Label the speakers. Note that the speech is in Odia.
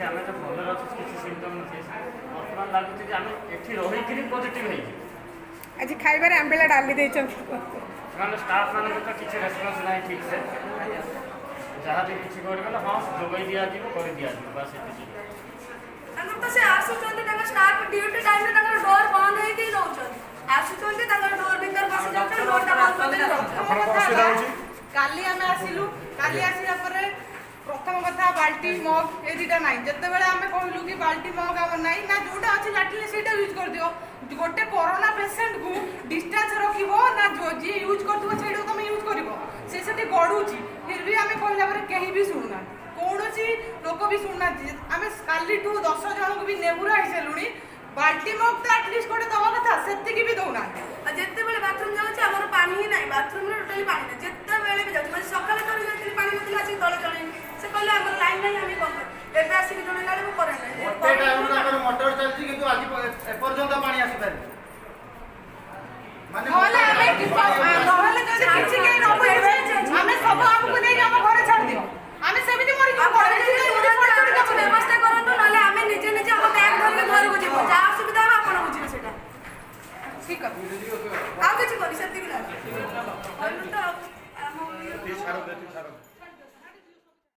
Speaker 1: ଏଠି ଆମେ ତ ଭଲରେ ଅଛୁ, କିଛି ସିମ୍ପଟମ୍ ନଥାଏ। ବର୍ତ୍ତମାନ ଲାଗୁଛି ଯେ ଆମେ ଏଠି ରହିକିରି ପଜିଟିଭ୍ ହେଇଛି।
Speaker 2: ଆଜି ଖାଇବାରେ ଆମ୍ବିଳା ଡାଲି ଦେଇଛନ୍ତି।
Speaker 1: ସେମାନେ ଷ୍ଟାଫ୍ ମାନଙ୍କୁ ତ କିଛି ରେସ୍ପନ୍ସ ନାହିଁ ଠିକ୍ ସେ। ଯାହା ବି କିଛି କରିଗଲେ ହଁ ଯୋଗାଇ ଦିଆଯିବ, କରିଦିଆଯିବ, ବାସ୍ ଏତିକି।
Speaker 3: ତାଙ୍କର ତ ସେ ଆସୁଛନ୍ତି, ତାଙ୍କ ଷ୍ଟାଫ୍ ଡ୍ୟୁଟି ଟାଇମ୍ରେ ତାଙ୍କର ଡୋର୍ ବନ୍ଦ ହେଇକି ରହୁଛନ୍ତି। ଆସୁଛନ୍ତି ତାଙ୍କର ଡୋର୍ ଭିତରେ ପଶି ଯାଉଛନ୍ତି, ଡୋର୍ଟା ବନ୍ଦ କରିଦେଇ ରହୁଛନ୍ତି।
Speaker 2: କାଲି ଆମେ ଆସିଲୁ, କାଲି ଆସିଲା ପରେ ପ୍ରଥମ କଥା ବାଲ୍ଟି ମଗ ଏ ଦୁଇଟା ନାହିଁ। ଯେତେବେଳେ ଆମେ କହିଲୁ କି ବାଲ୍ଟି ମଗ ଆମର ନାହିଁ ନା, ଯୋଉଟା ଅଛି ଲାଟିନ୍ରେ ସେଇଟା ୟୁଜ୍ କରିଦିଅ। ଗୋଟେ କରୋନା ପେସେଣ୍ଟକୁ ଡିଷ୍ଟାନ୍ସ ରଖିବ ନା, ଯିଏ ୟୁଜ୍ କରୁଥିବ ସେଇଟାକୁ ତମେ ୟୁଜ୍ କରିବ। ସେ ସେଠି ଗଢ଼ୁଛି, ଫିର୍ ବି ଆମେ କହିଲା ପରେ କେହି ବି ଶୁଣୁନାହାନ୍ତି, କୌଣସି ଲୋକ ବି ଶୁଣୁନାହାନ୍ତି। ଆମେ କାଲିଠୁ 10 ଜଣଙ୍କୁ ବି ନେହୁରା ହେଇସାରିଲୁଣି। ବାଲ୍ଟି ମଗ ତ ଆଟଲିଷ୍ଟ ଗୋଟେ ଦେବା କଥା, ସେତିକି ବି ଦେଉନାହାନ୍ତି।
Speaker 3: ଆଉ ଯେତେବେଳେ ବାଥରୁମ୍ ଯାଉଛି ଆମର ପାଣି ହିଁ ନାହିଁ, ବାଥରୁମ୍ରେ ଟୋଟାଲି ପାଣି ନାହିଁ। ଯେତେବେଳେ ବି ଯାଉଛି, ମାନେ ସକାଳେ ଥରେ ଯାଇଥିଲି ପାଣି ନଥିଲା, ଆସିକି ତଳେ ଜଣେଇଲି, ସେ କହିଲେ ଆମର ଲାଇନ୍ ନାହିଁ, ଆମେ କଣ କରିବୁ। ଏବେ ଆସିକି ଜଣେଇଲା ବେଳକୁ କରେଣ୍ଟ ନାହିଁ।
Speaker 4: ମଟର ଚାଲିଛି କିନ୍ତୁ ଆଜି ଏପର୍ଯ୍ୟନ୍ତ